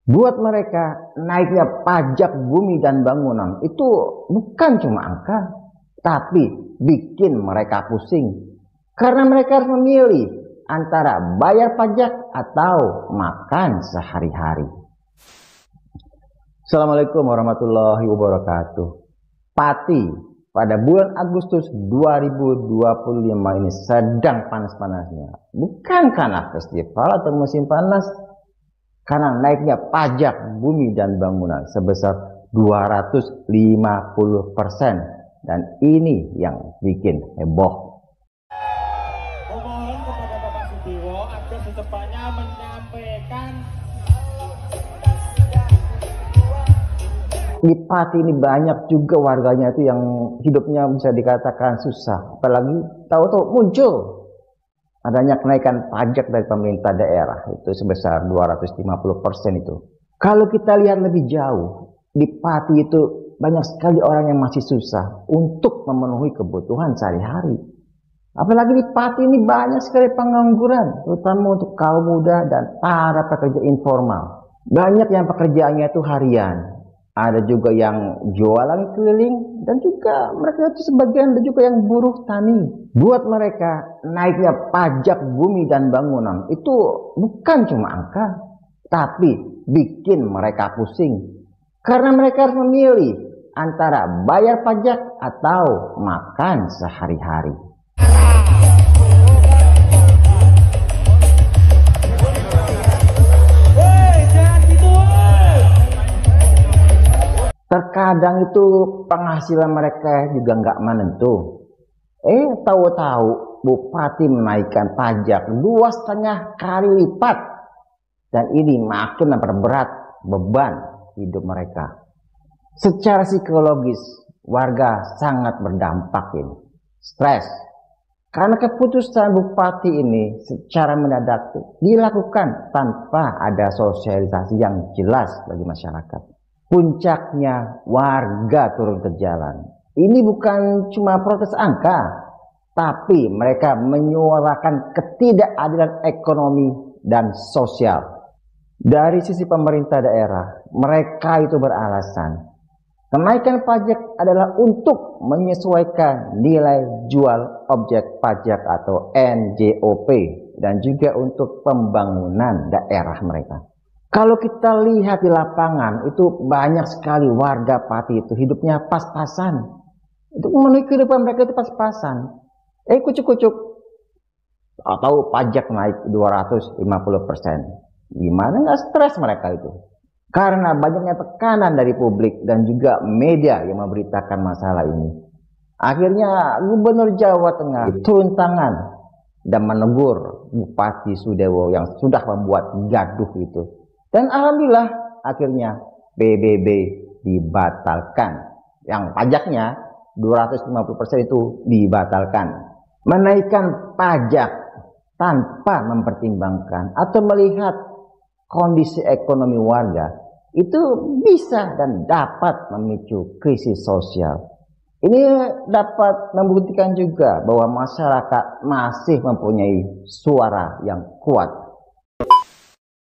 Buat mereka, naiknya pajak bumi dan bangunan itu bukan cuma angka, tapi bikin mereka pusing. Karena mereka harus memilih antara bayar pajak atau makan sehari-hari. Assalamualaikum warahmatullahi wabarakatuh. Pati pada bulan Agustus 2025 ini sedang panas-panasnya. Bukan karena festival atau musim panas, karena naiknya pajak bumi dan bangunan sebesar 250%. Dan ini yang bikin heboh. Memohon kepada Bapak Sutiwo agar secepatnya menyampaikan. Di Pati ini banyak juga warganya itu yang hidupnya bisa dikatakan susah. Apalagi tahu-tahu muncul adanya kenaikan pajak dari pemerintah daerah itu sebesar 250% itu. Kalau kita lihat lebih jauh, di Pati itu banyak sekali orang yang masih susah untuk memenuhi kebutuhan sehari-hari. Apalagi di Pati ini banyak sekali pengangguran, terutama untuk kaum muda dan para pekerja informal. Banyak yang pekerjaannya itu harian. Ada juga yang jualan keliling, dan juga mereka itu sebagian ada juga yang buruh tani. Buat mereka, naiknya pajak bumi dan bangunan itu bukan cuma angka, tapi bikin mereka pusing. Karena mereka harus memilih antara bayar pajak atau makan sehari-hari. Terkadang itu penghasilan mereka juga nggak menentu. Tahu-tahu bupati menaikkan pajak 2,5 kali lipat. Dan ini makin memperberat beban hidup mereka. Secara psikologis, warga sangat berdampak ini. Stres. Karena keputusan bupati ini secara mendadak dilakukan tanpa ada sosialisasi yang jelas bagi masyarakat. Puncaknya warga turun ke jalan. Ini bukan cuma protes angka, tapi mereka menyuarakan ketidakadilan ekonomi dan sosial. Dari sisi pemerintah daerah, mereka itu beralasan kenaikan pajak adalah untuk menyesuaikan nilai jual objek pajak atau NJOP dan juga untuk pembangunan daerah mereka. Kalau kita lihat di lapangan, itu banyak sekali warga Pati itu hidupnya pas-pasan. Untuk memenuhi kehidupan mereka itu pas-pasan. Kucuk-kucuk. Atau pajak naik 250%. Gimana nggak stres mereka itu? Karena banyaknya tekanan dari publik dan juga media yang memberitakan masalah ini. Akhirnya Gubernur Jawa Tengah turun tangan dan menegur Bupati Sudewo yang sudah membuat gaduh itu. Dan alhamdulillah akhirnya PBB dibatalkan. Yang pajaknya 250% itu dibatalkan. Menaikkan pajak tanpa mempertimbangkan atau melihat kondisi ekonomi warga itu bisa dan dapat memicu krisis sosial. Ini dapat membuktikan juga bahwa masyarakat masih mempunyai suara yang kuat